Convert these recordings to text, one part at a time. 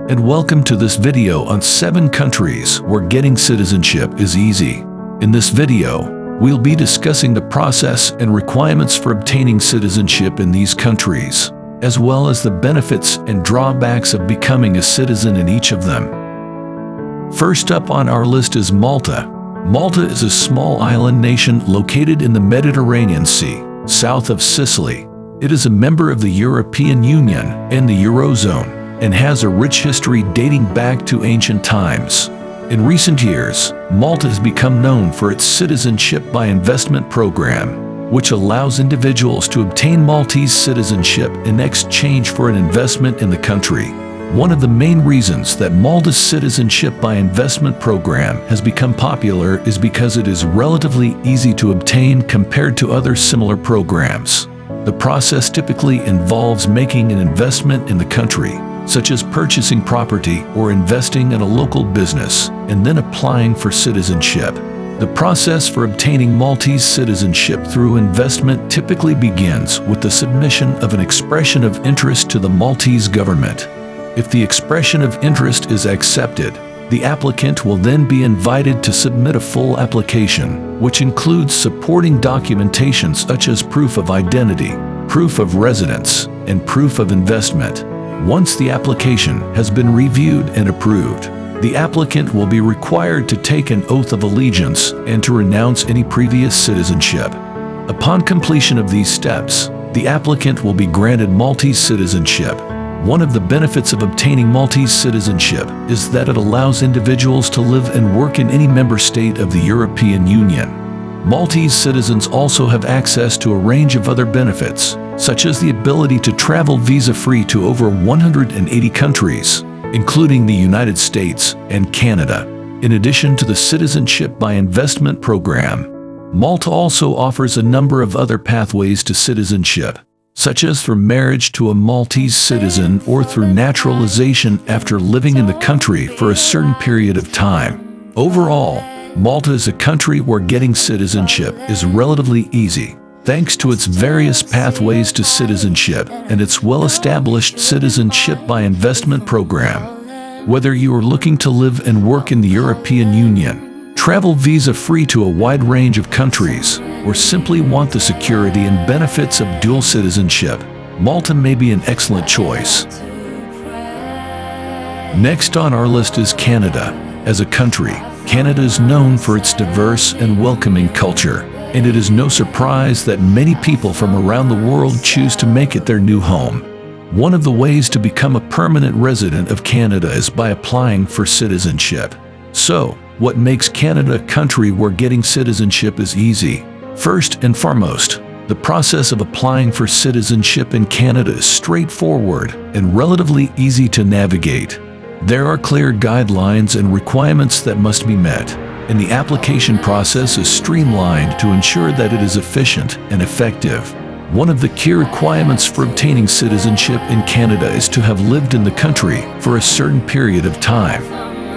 and welcome to this video on 7 countries where getting citizenship is easy. In this video, we'll be discussing the process and requirements for obtaining citizenship in these countries, as well as the benefits and drawbacks of becoming a citizen in each of them. First up on our list is Malta. Malta is a small island nation located in the Mediterranean Sea, south of Sicily. It is a member of the European Union and the Eurozone, and has a rich history dating back to ancient times. In recent years, Malta has become known for its Citizenship by Investment program, which allows individuals to obtain Maltese citizenship in exchange for an investment in the country. One of the main reasons that Malta's Citizenship by Investment program has become popular is because it is relatively easy to obtain compared to other similar programs. The process typically involves making an investment in the country, such as purchasing property or investing in a local business, and then applying for citizenship. The process for obtaining Maltese citizenship through investment typically begins with the submission of an expression of interest to the Maltese government. If the expression of interest is accepted, the applicant will then be invited to submit a full application, which includes supporting documentation such as proof of identity, proof of residence, and proof of investment. Once the application has been reviewed and approved, the applicant will be required to take an oath of allegiance and to renounce any previous citizenship. Upon completion of these steps, the applicant will be granted Maltese citizenship. One of the benefits of obtaining Maltese citizenship is that it allows individuals to live and work in any member state of the European Union. Maltese citizens also have access to a range of other benefits, such as the ability to travel visa-free to over 180 countries, including the United States and Canada. In addition to the Citizenship by Investment program, Malta also offers a number of other pathways to citizenship, such as through marriage to a Maltese citizen or through naturalization after living in the country for a certain period of time. Overall, Malta is a country where getting citizenship is relatively easy, thanks to its various pathways to citizenship and its well-established Citizenship by Investment program. Whether you are looking to live and work in the European Union, travel visa-free to a wide range of countries, or simply want the security and benefits of dual citizenship, Malta may be an excellent choice. Next on our list is Canada. As a country, Canada is known for its diverse and welcoming culture, and it is no surprise that many people from around the world choose to make it their new home. One of the ways to become a permanent resident of Canada is by applying for citizenship. So, what makes Canada a country where getting citizenship is easy? First and foremost, the process of applying for citizenship in Canada is straightforward and relatively easy to navigate. There are clear guidelines and requirements that must be met, and the application process is streamlined to ensure that it is efficient and effective. One of the key requirements for obtaining citizenship in Canada is to have lived in the country for a certain period of time.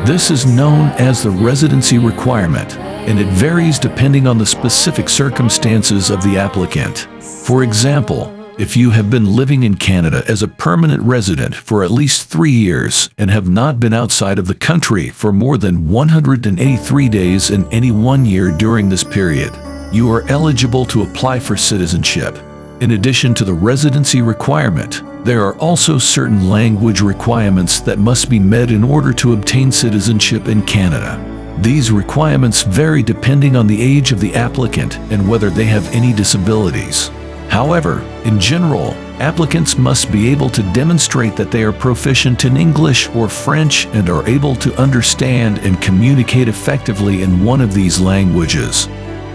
This is known as the residency requirement, and it varies depending on the specific circumstances of the applicant. For example, if you have been living in Canada as a permanent resident for at least 3 years and have not been outside of the country for more than 183 days in any 1 year during this period, you are eligible to apply for citizenship. In addition to the residency requirement, there are also certain language requirements that must be met in order to obtain citizenship in Canada. These requirements vary depending on the age of the applicant and whether they have any disabilities. However, in general, applicants must be able to demonstrate that they are proficient in English or French and are able to understand and communicate effectively in one of these languages.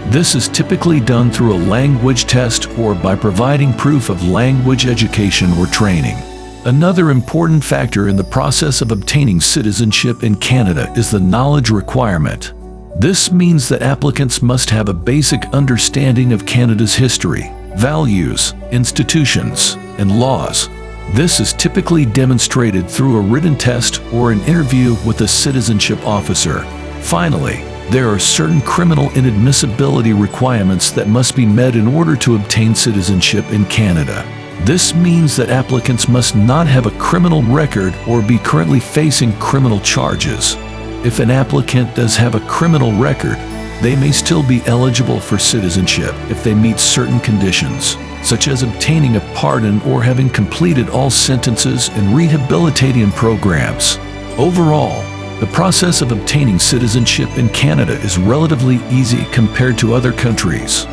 This is typically done through a language test or by providing proof of language education or training. Another important factor in the process of obtaining citizenship in Canada is the knowledge requirement. This means that applicants must have a basic understanding of Canada's history, values, institutions, and laws. This is typically demonstrated through a written test or an interview with a citizenship officer. Finally, there are certain criminal inadmissibility requirements that must be met in order to obtain citizenship in Canada. This means that applicants must not have a criminal record or be currently facing criminal charges. If an applicant does have a criminal record, they may still be eligible for citizenship if they meet certain conditions, such as obtaining a pardon or having completed all sentences and rehabilitative programs. Overall, the process of obtaining citizenship in Canada is relatively easy compared to other countries.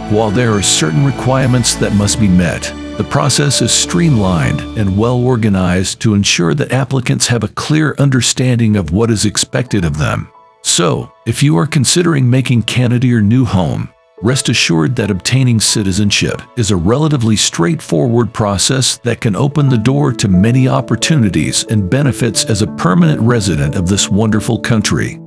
While there are certain requirements that must be met, the process is streamlined and well organized to ensure that applicants have a clear understanding of what is expected of them. So, if you are considering making Canada your new home, rest assured that obtaining citizenship is a relatively straightforward process that can open the door to many opportunities and benefits as a permanent resident of this wonderful country.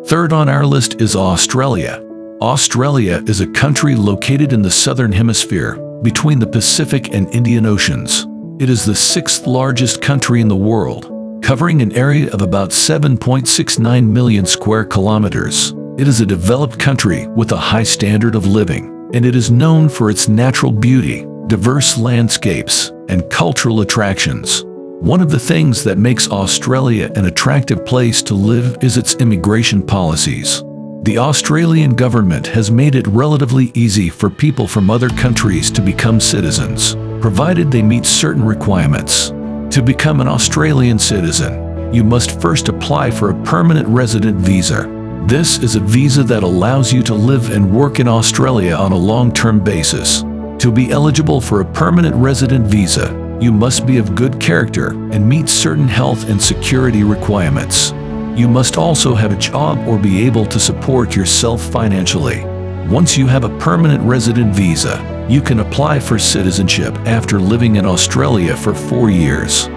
Third on our list is Australia. Australia is a country located in the southern hemisphere, between the Pacific and Indian Oceans. It is the sixth largest country in the world, covering an area of about 7.69 million square kilometers. It is a developed country with a high standard of living, and it is known for its natural beauty, diverse landscapes, and cultural attractions. One of the things that makes Australia an attractive place to live is its immigration policies. The Australian government has made it relatively easy for people from other countries to become citizens, provided they meet certain requirements. To become an Australian citizen, you must first apply for a permanent resident visa. This is a visa that allows you to live and work in Australia on a long-term basis. To be eligible for a permanent resident visa, you must be of good character and meet certain health and security requirements. You must also have a job or be able to support yourself financially. Once you have a permanent resident visa, you can apply for citizenship after living in Australia for 4 years.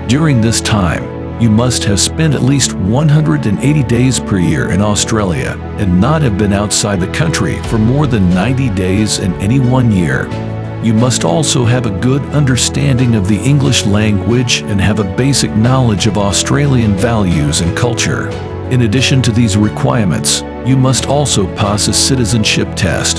During this time, you must have spent at least 180 days per year in Australia and not have been outside the country for more than 90 days in any 1 year. You must also have a good understanding of the English language and have a basic knowledge of Australian values and culture. In addition to these requirements, you must also pass a citizenship test.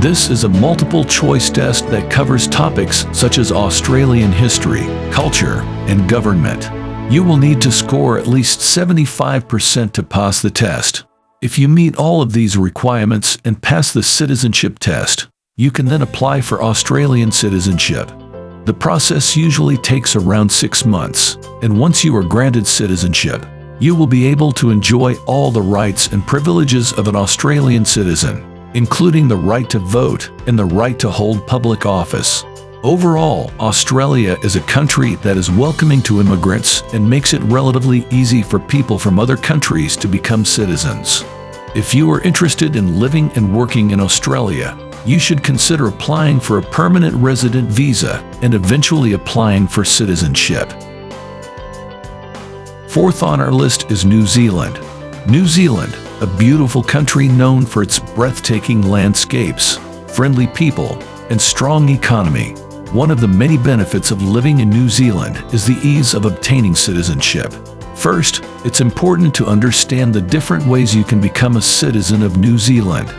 This is a multiple-choice test that covers topics such as Australian history, culture, and government. You will need to score at least 75% to pass the test. If you meet all of these requirements and pass the citizenship test, you can then apply for Australian citizenship. The process usually takes around 6 months, and once you are granted citizenship, you will be able to enjoy all the rights and privileges of an Australian citizen, including the right to vote and the right to hold public office. Overall, Australia is a country that is welcoming to immigrants and makes it relatively easy for people from other countries to become citizens. If you are interested in living and working in Australia, you should consider applying for a permanent resident visa and eventually applying for citizenship. Fourth on our list is New Zealand. New Zealand, a beautiful country known for its breathtaking landscapes, friendly people, and strong economy. One of the many benefits of living in New Zealand is the ease of obtaining citizenship. First, it's important to understand the different ways you can become a citizen of New Zealand.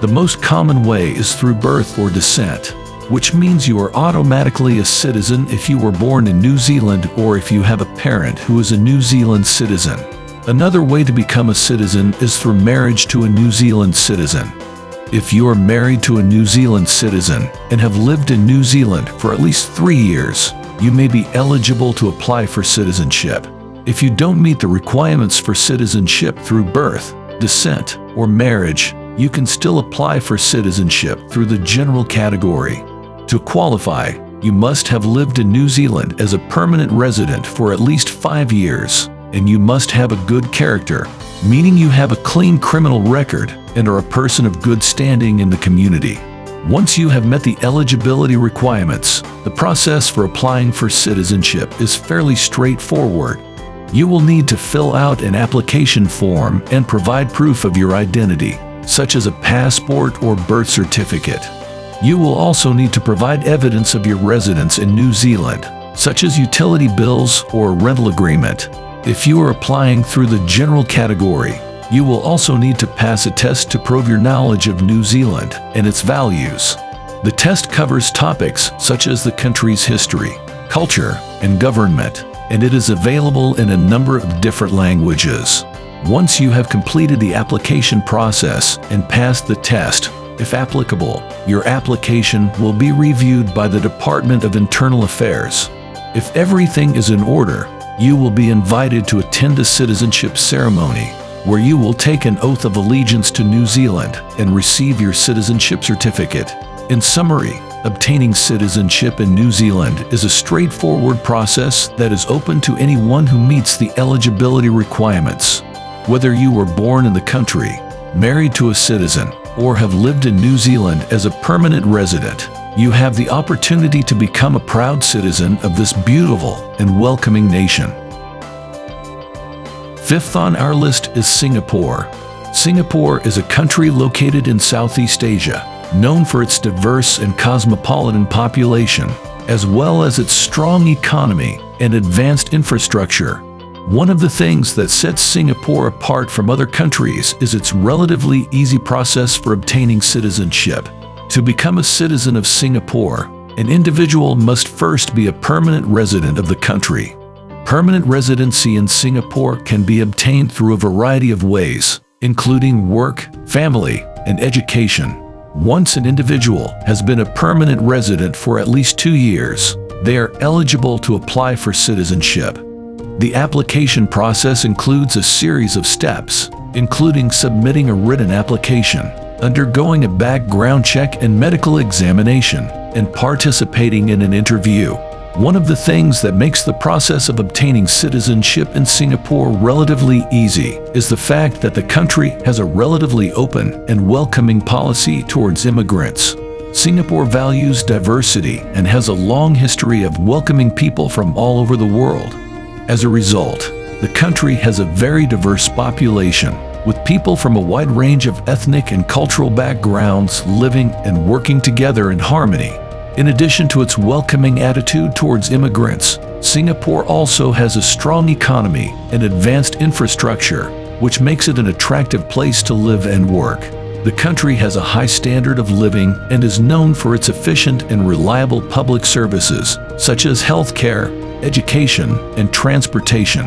The most common way is through birth or descent, which means you are automatically a citizen if you were born in New Zealand or if you have a parent who is a New Zealand citizen. Another way to become a citizen is through marriage to a New Zealand citizen. If you are married to a New Zealand citizen and have lived in New Zealand for at least 3 years, you may be eligible to apply for citizenship. If you don't meet the requirements for citizenship through birth, descent, or marriage, you can still apply for citizenship through the general category. To qualify, you must have lived in New Zealand as a permanent resident for at least 5 years, and you must have a good character, meaning you have a clean criminal record and are a person of good standing in the community. Once you have met the eligibility requirements, the process for applying for citizenship is fairly straightforward. You will need to fill out an application form and provide proof of your identity, such as a passport or birth certificate. You will also need to provide evidence of your residence in New Zealand, such as utility bills or a rental agreement. If you are applying through the general category, you will also need to pass a test to prove your knowledge of New Zealand and its values. The test covers topics such as the country's history, culture, and government, and it is available in a number of different languages. Once you have completed the application process and passed the test, if applicable, your application will be reviewed by the Department of Internal Affairs. If everything is in order, you will be invited to attend a citizenship ceremony, where you will take an oath of allegiance to New Zealand and receive your citizenship certificate. In summary, obtaining citizenship in New Zealand is a straightforward process that is open to anyone who meets the eligibility requirements. Whether you were born in the country, married to a citizen, or have lived in New Zealand as a permanent resident, you have the opportunity to become a proud citizen of this beautiful and welcoming nation. Fifth on our list is Singapore. Singapore is a country located in Southeast Asia, known for its diverse and cosmopolitan population, as well as its strong economy and advanced infrastructure. One of the things that sets Singapore apart from other countries is its relatively easy process for obtaining citizenship. To become a citizen of Singapore, an individual must first be a permanent resident of the country. Permanent residency in Singapore can be obtained through a variety of ways, including work, family, and education. Once an individual has been a permanent resident for at least 2 years, they are eligible to apply for citizenship. The application process includes a series of steps, including submitting a written application, undergoing a background check and medical examination, and participating in an interview. One of the things that makes the process of obtaining citizenship in Singapore relatively easy is the fact that the country has a relatively open and welcoming policy towards immigrants. Singapore values diversity and has a long history of welcoming people from all over the world. As a result, the country has a very diverse population, with people from a wide range of ethnic and cultural backgrounds living and working together in harmony. In addition to its welcoming attitude towards immigrants, Singapore also has a strong economy and advanced infrastructure, which makes it an attractive place to live and work. The country has a high standard of living and is known for its efficient and reliable public services, such as healthcare, education, and transportation.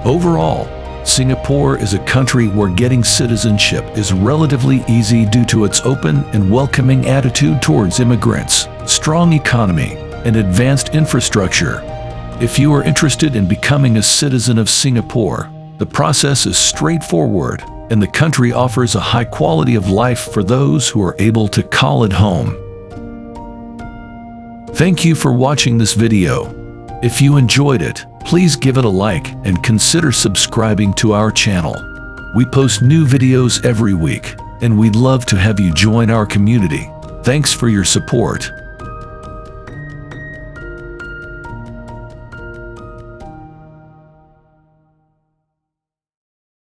Overall, Singapore is a country where getting citizenship is relatively easy due to its open and welcoming attitude towards immigrants, strong economy, and advanced infrastructure. If you are interested in becoming a citizen of Singapore, the process is straightforward, and the country offers a high quality of life for those who are able to call it home. Thank you for watching this video. If you enjoyed it, please give it a like and consider subscribing to our channel. We post new videos every week, and we'd love to have you join our community. Thanks for your support.